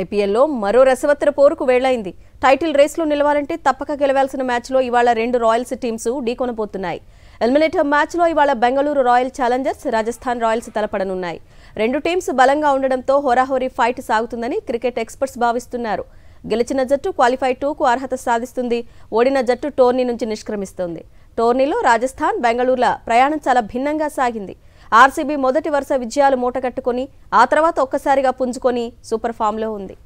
ఐపీఎల్లో మరో రసవత్తర పోరుకు వేళ్లైంది. టైటిల్ రేస్లో నిలవాలంటే తప్పక గెలవాల్సిన మ్యాచ్లో ఇవాళ రెండు రాయల్స్ టీమ్స్ ఢీకొనబోతున్నాయి. ఎలిమినేటర్ మ్యాచ్లో ఇవాళ Bengaluru Royal Challengers, Rajasthan Royals తలపడనున్నాయి. రెండు టీమ్స్ బలంగా ఉండడంతో హోరాహోరీ ఫైట్ సాగుతుందని క్రికెట్ ఎక్స్పర్ట్స్ భావిస్తున్నారు. గెలిచిన జట్టు క్వాలిఫై 2కు అర్హత సాధిస్తుంది. ఓడిన జట్టు టోర్నీ నుంచి నిష్క్రమిస్తోంది. టోర్నీలో రాజస్థాన్, బెంగళూరుల ప్రయాణం చాలా భిన్నంగా సాగింది. ఆర్సీబీ మొదటి వరుస విజయాలు మూటగట్టుకుని ఆ తర్వాత ఒక్కసారిగా పుంజుకొని సూపర్ ఫామ్లో ఉంది.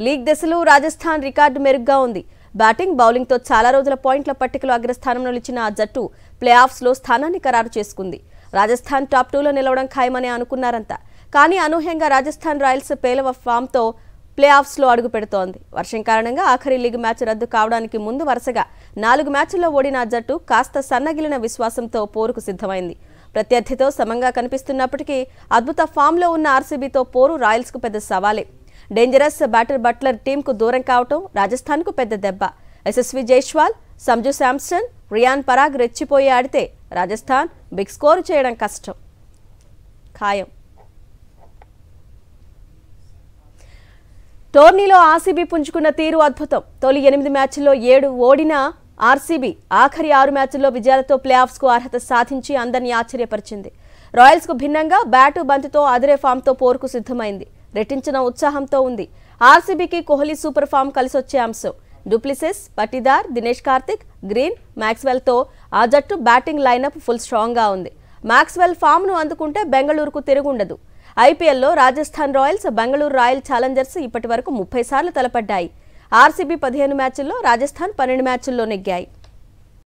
లీగ్ దశలో రాజస్థాన్ రికార్డు మెరుగ్గా ఉంది. బ్యాటింగ్, బౌలింగ్తో చాలా రోజుల పాయింట్ల పట్టికలో అగ్రస్థానంలో నిలిచిన ఆ జట్టు ప్లే ఆఫ్స్లో స్థానాన్ని ఖరారు చేసుకుంది. రాజస్థాన్ టాప్ 2లో నిలవడం ఖాయమని అనుకున్నారంతా. కానీ అనూహ్యంగా రాజస్థాన్ రాయల్స్ పేలవ ఫామ్తో ప్లే ఆఫ్స్లో అడుగు పెడుతోంది. వర్షం కారణంగా ఆఖరి లీగ్ మ్యాచ్ రద్దు కావడానికి ముందు వరుసగా 4 మ్యాచ్ల్లో ఓడిన ఆ జట్టు కాస్త సన్నగిలిన విశ్వాసంతో పోరుకు సిద్ధమైంది. ప్రత్యర్థితో సమంగా కనిపిస్తున్నప్పటికీ అద్భుత ఫామ్లో ఉన్న ఆర్సీబీతో పోరు రాయల్స్కు పెద్ద సవాలే. డేంజరస్ బ్యాటర్ బట్లర్ టీంకు దూరం కావటం రాజస్థాన్కు పెద్ద దెబ్బ. యశస్వి జైస్వాల్, సంజు శాంసన్, రియాన్ పరాగ్ రెచ్చిపోయి ఆడితే రాజస్థాన్ బిగ్ స్కోరు చేయడం కష్టం ఖాయం. టోర్నీలో ఆర్సీబీ పుంజుకున్న తీరు అద్భుతం. తొలి 8 మ్యాచ్ల్లో 7 ఓడిన ఆర్సీబీ ఆఖరి 6 మ్యాచ్ల్లో విజయాలతో ప్లే ఆఫ్స్కు అర్హత సాధించి అందరినీ ఆశ్చర్యపరిచింది. రాయల్స్కు భిన్నంగా బ్యాటు బంతితో అదిరే ఫామ్తో పోరుకు సిద్ధమైంది. రెట్టించిన ఉత్సాహంతో ఉంది. ఆర్సీబీకి కోహ్లీ సూపర్ ఫామ్ కలిసొచ్చే అంశం. డూప్లిసిస్, పటిదార్, దినేష్ కార్తిక్, గ్రీన్, మ్యాక్స్వెల్తో ఆ జట్టు బ్యాటింగ్ లైనప్ ఫుల్ స్ట్రాంగ్గా ఉంది. మ్యాక్స్వెల్ ఫామ్ను అందుకుంటే బెంగళూరుకు తిరుగుండదు. ఐపీఎల్లో Rajasthan Royals, Bengaluru Royal Challengers ఇప్పటి వరకు 30 సార్లు తలపడ్డాయి. ఆర్సీబీ 15 మ్యాచ్ల్లో, రాజస్థాన్ 12 మ్యాచ్ల్లో నెగ్గాయి.